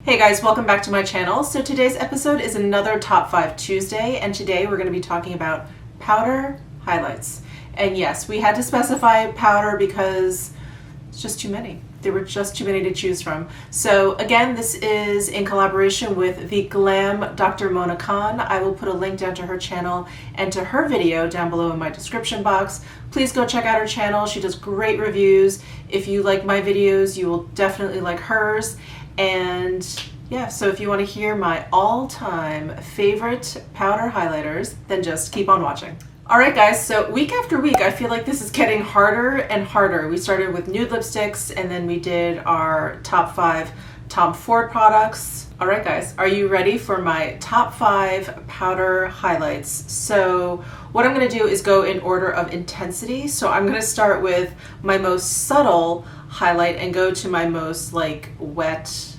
Hey guys, welcome back to my channel. So today's episode is another Top 5 Tuesday, and today we're going to be talking about powder highlights. And yes, we had to specify powder because it's just too many. There were just too many to choose from. So again, this is in collaboration with the Glam Dr. Mona Khan. I will put a link down to her channel and to her video down below in my description box. Please go check out her channel. She does great reviews. If you like my videos, you will definitely like hers. And yeah, so if you want to hear my all-time favorite powder highlighters, then just keep on watching. All right, guys, so week after week, I feel like this is getting harder and harder. We started with nude lipsticks, and then we did our top 5 Tom Ford products. All right, guys, are you ready for my top 5 powder highlights? So what I'm going to do is go in order of intensity. So I'm going to start with my most subtle highlight and go to my most like wet,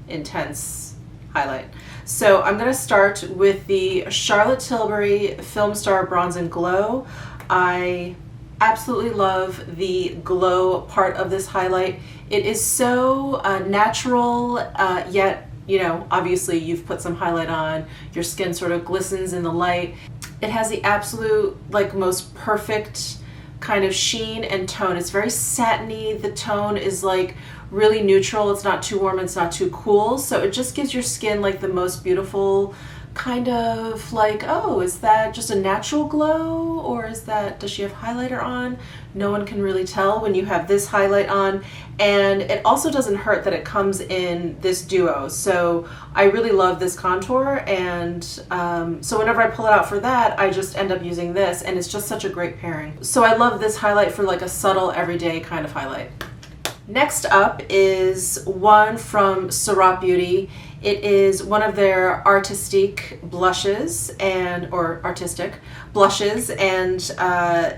intense highlight. So I'm going to start with the Charlotte Tilbury Filmstar Bronze and Glow. I absolutely love the glow part of this highlight. It is so natural, yet, you know, obviously you've put some highlight on, your skin sort of glistens in the light. It has the absolute, like, most perfect kind of sheen and tone. It's very satiny. The tone is like really neutral. It's not too warm, it's not too cool. So it just gives your skin like the most beautiful kind of like, oh, is that just a natural glow, or is that, does she have highlighter on? No one can really tell when you have this highlight on. And it also doesn't hurt that it comes in this duo. So I really love this contour, and so whenever I pull it out for that, I just end up using this, and it's just such a great pairing. So I love this highlight for like a subtle everyday kind of highlight. Next up is one from Surat Beauty. It is one of their artistic blushes, and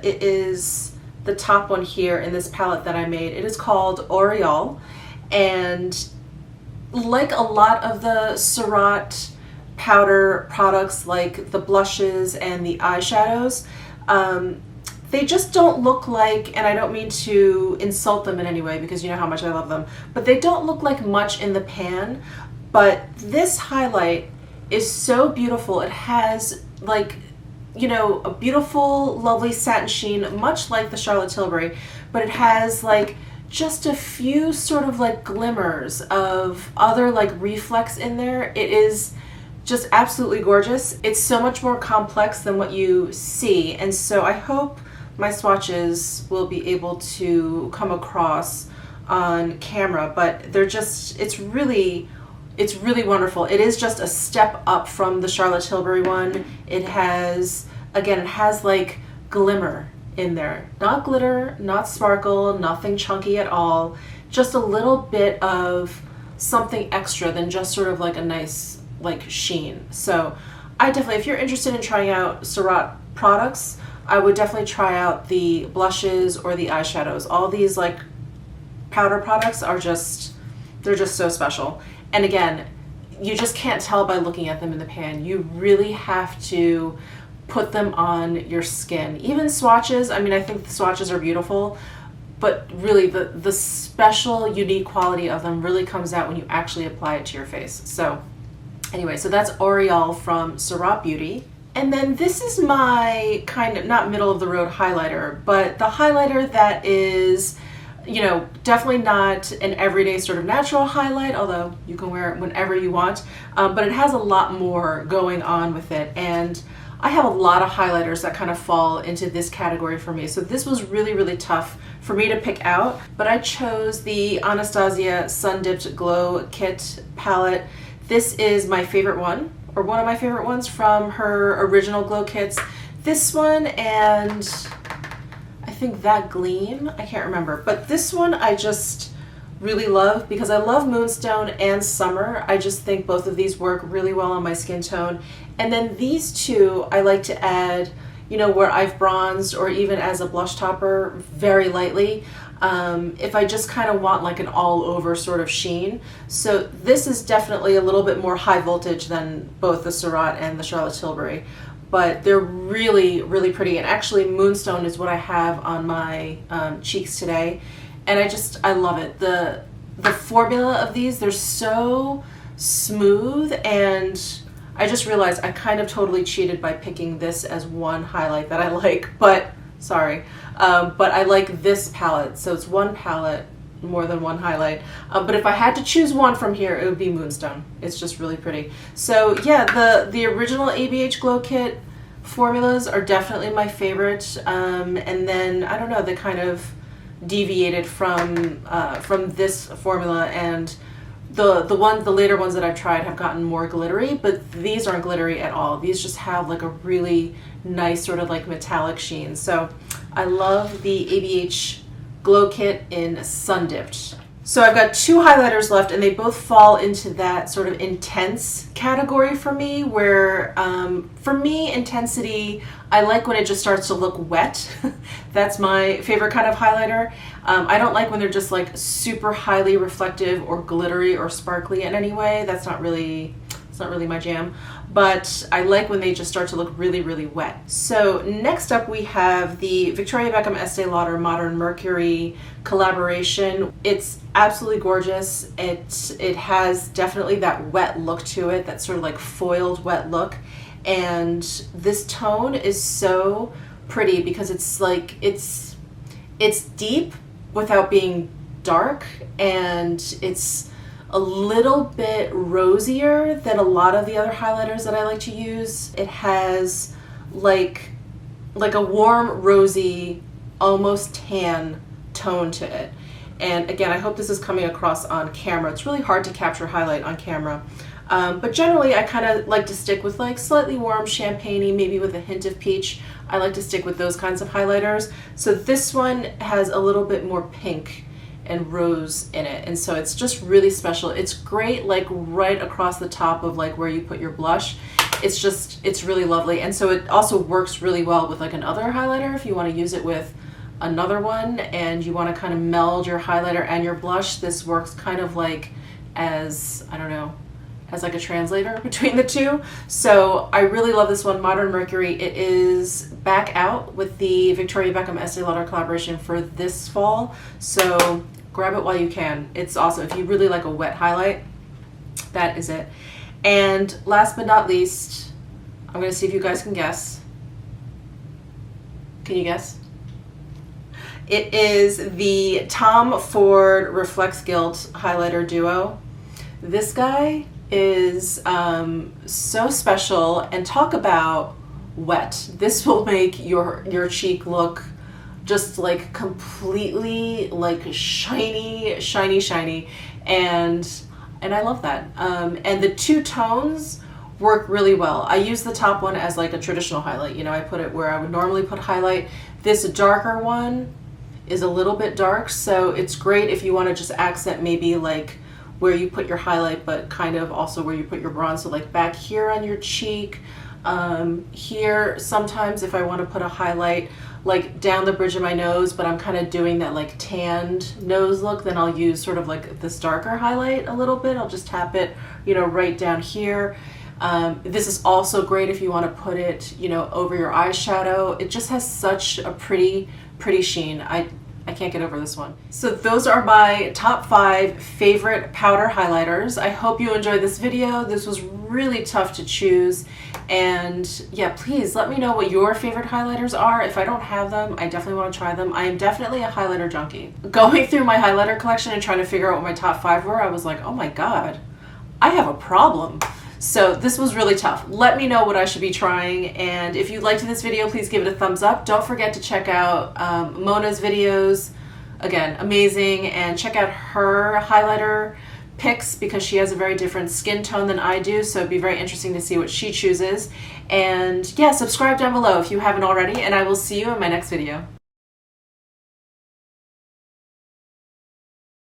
it is the top one here in this palette that I made. It is called Surreal, and like a lot of the Surratt powder products, like the blushes and the eyeshadows, they just don't look like, and I don't mean to insult them in any way because you know how much I love them, but they don't look like much in the pan. But this highlight is so beautiful. It has, like, you know, a beautiful, lovely satin sheen, much like the Charlotte Tilbury, but it has like just a few sort of like glimmers of other like reflex in there. It is just absolutely gorgeous. It's so much more complex than what you see, and so I hope my swatches will be able to come across on camera, but they're just, it's really wonderful. It is just a step up from the Charlotte Tilbury one. It has, again, it has like glimmer in there. Not glitter, not sparkle, nothing chunky at all. Just a little bit of something extra than just sort of like a nice like sheen. So I definitely, if you're interested in trying out Surratt products, I would definitely try out the blushes or the eyeshadows. All these like powder products are just, they're just so special. And again, you just can't tell by looking at them in the pan. You really have to put them on your skin. Even swatches, I mean, I think the swatches are beautiful, but really the special, unique quality of them really comes out when you actually apply it to your face. So anyway, so that's Surreal from Surat Beauty. And then this is my kind of, not middle of the road highlighter, but the highlighter that is, you know, definitely not an everyday sort of natural highlight, although you can wear it whenever you want, but it has a lot more going on with it. And I have a lot of highlighters that kind of fall into this category for me. So this was really, really tough for me to pick out, but I chose the Anastasia Sun Dipped Glow Kit palette. This is my favorite one, or one of my favorite ones from her original glow kits. This one, and I think that Gleam, I can't remember, but this one I just really love because I love Moonstone and Summer. I just think both of these work really well on my skin tone. And then these two I like to add, you know, where I've bronzed, or even as a blush topper very lightly, if I just kind of want like an all over sort of sheen. So this is definitely a little bit more high voltage than both the Surratt and the Charlotte Tilbury, but they're really, really pretty. And actually Moonstone is what I have on my cheeks today, and I love it. The formula of these, they're so smooth, and I just realized I kind of totally cheated by picking this as one highlight that I like, but sorry. But I like this palette, so it's one palette, more than one highlight. But if I had to choose one from here, it would be Moonstone. It's just really pretty. So yeah, the original ABH Glow Kit formulas are definitely my favorite. And then, I don't know, they kind of deviated from this formula, and the later ones that I've tried have gotten more glittery, but these aren't glittery at all. These just have like a really nice sort of like metallic sheen. So I love the ABH Glow Kit in Sun Dipped. So I've got two highlighters left, and they both fall into that sort of intense category for me, where for me, intensity, I like when it just starts to look wet. That's my favorite kind of highlighter. I don't like when they're just like super highly reflective or glittery or sparkly in any way. It's not really my jam. But I like when they just start to look really, really wet. So next up we have the Victoria Beckham Estee Lauder Modern Mercury collaboration. It's absolutely gorgeous. It has definitely that wet look to it, that sort of like foiled wet look. And this tone is so pretty because it's like, it's deep without being dark, and it's a little bit rosier than a lot of the other highlighters that I like to use. It has like a warm, rosy, almost tan tone to it. And again, I hope this is coming across on camera. It's really hard to capture highlight on camera. But generally I kind of like to stick with like slightly warm champagne-y, maybe with a hint of peach. I like to stick with those kinds of highlighters. So this one has a little bit more pink and rose in it, and so it's just really special. It's great like right across the top of like where you put your blush. It's really lovely, and so it also works really well with like another highlighter if you want to use it with another one and you want to kind of meld your highlighter and your blush. This works kind of like as, I don't know, as like a translator between the two. So I really love this one, Modern Mercury. It is back out with the Victoria Beckham Estee Lauder collaboration for this fall, so grab it while you can. It's awesome. If you really like a wet highlight, that is it. And last but not least, I'm gonna see if you guys can guess. Can you guess? It is the Tom Ford Reflex Gilt Highlighter Duo. This guy is so special, and talk about wet. This will make your cheek look just like completely like shiny, and I love that. And the two tones work really well. I use the top one as like a traditional highlight. You know, I put it where I would normally put highlight. This darker one is a little bit dark, so it's great if you want to just accent maybe like where you put your highlight, but kind of also where you put your bronze. So like back here on your cheek, here sometimes if I want to put a highlight like down the bridge of my nose, but I'm kind of doing that like tanned nose look, then I'll use sort of like this darker highlight a little bit. I'll just tap it, you know, right down here. This is also great if you want to put it, you know, over your eyeshadow. It just has such a pretty sheen. I can't get over this one. So those are my top 5 favorite powder highlighters. I hope you enjoyed this video. This was really tough to choose. And yeah, please let me know what your favorite highlighters are. If I don't have them, I definitely want to try them. I am definitely a highlighter junkie. Going through my highlighter collection and trying to figure out what my top 5 were, I was like, oh my God, I have a problem. So this was really tough. Let me know what I should be trying, and if you liked this video, please give it a thumbs up. Don't forget to check out Mona's videos. Again, amazing, and check out her highlighter picks because she has a very different skin tone than I do, so it'd be very interesting to see what she chooses. And yeah, subscribe down below if you haven't already, and I will see you in my next video.